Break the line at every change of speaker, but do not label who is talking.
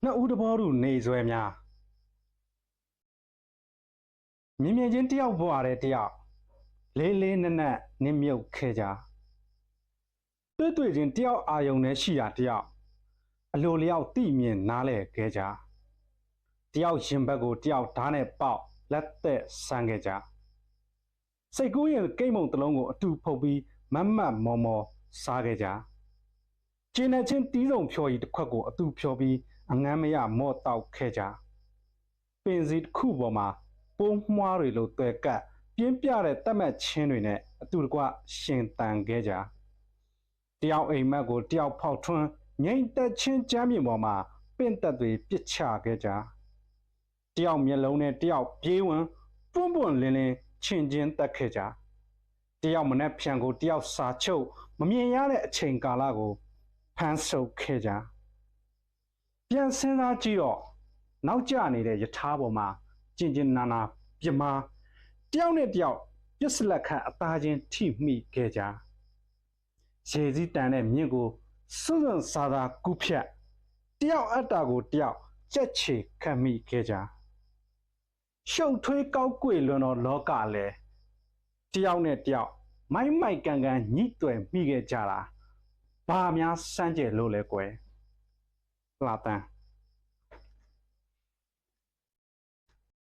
နှစ်ဦးတဘောတို့နေဆွဲများမြင်မြင်ချင်းတယောက်ဘွားတဲ့တယောက်လေးလေးနက်နက်နင်းမြုပ်ခဲ့ကြတွေ့ချင်းတယောက်အာယုံနဲ့ရှိတာတယောက်အလိုလျောက်တိမြင်နားလဲခဲ့ကြတယောက်ရင်ဘက်ကိုတယောက်ဓာတ်နဲ့ပေါက်လက်သက်ဆန်းခဲ့ကြစိတ်ကူးရင်ကိတ်မုံတစ်လုံးကိုအတူဖုတ်ပြီးမတ်မော်မော်စားခဲ့ကြကျင်းတဲ့ချင်းတီးစုံဖြော်ကြီးတစ်ခွက်ကိုအတူဖြော်ပြီးအငမ်းမရမော့တောက်ခဲ့ကြပင်စီတစ်ခုပေါ်မှာပိုးမွှားတွေလိုတွယ်ကပ်ပြင်းပြတဲ့တက်မှတ်ချင်းတွေနဲ့အတူတကွရှင်တန်ခဲ့ကြတယောက်အိမ်မက်ကိုတယောက်ဖောက်ထွန်းငိမ့်တက်ချင်းကျမ်းမြေပေါ်မှာပင့်တက်တွေပစ်ချခဲ့ကြတယောက်မျက်လုံးနဲ့တယောက်ပြေးဝင်ပွန့်လင်းချင်ချင်းတက်ခဲ့ကြတယောက်မနဲ့ဖြံကိုတယောက်စာချုပ်မမြင်ရတဲ့အချိန်ကာလကိုဖမ်းဆုပ်ခဲ့ကြပြန်စဉ်းစားကြည့်တော့နောက်ကျနေတဲ့ယထာပေါ်မှာကျင်နာနာပြမတယောက်နဲ့တယောက်ပြစ်စလက်ခန့်အသားချင်းထိမိခဲ့ကြရေစည်းတန်တဲ့မြင့်ကိုစွန့်စားသာကူးဖြတ်တယောက်အတ္တကိုတယောက်ကြက်ချေခတ်မိခဲ့ကြရှုပ်ထွေးကောက်ကွေလွန်တော်လောကလည်းတယောက်နဲ့တယောက်မိုက်ကန်ညှိတွယ်မိခဲ့ကြတာဘာများစမ်းကြဲလို့လဲကွယ်လှတန်း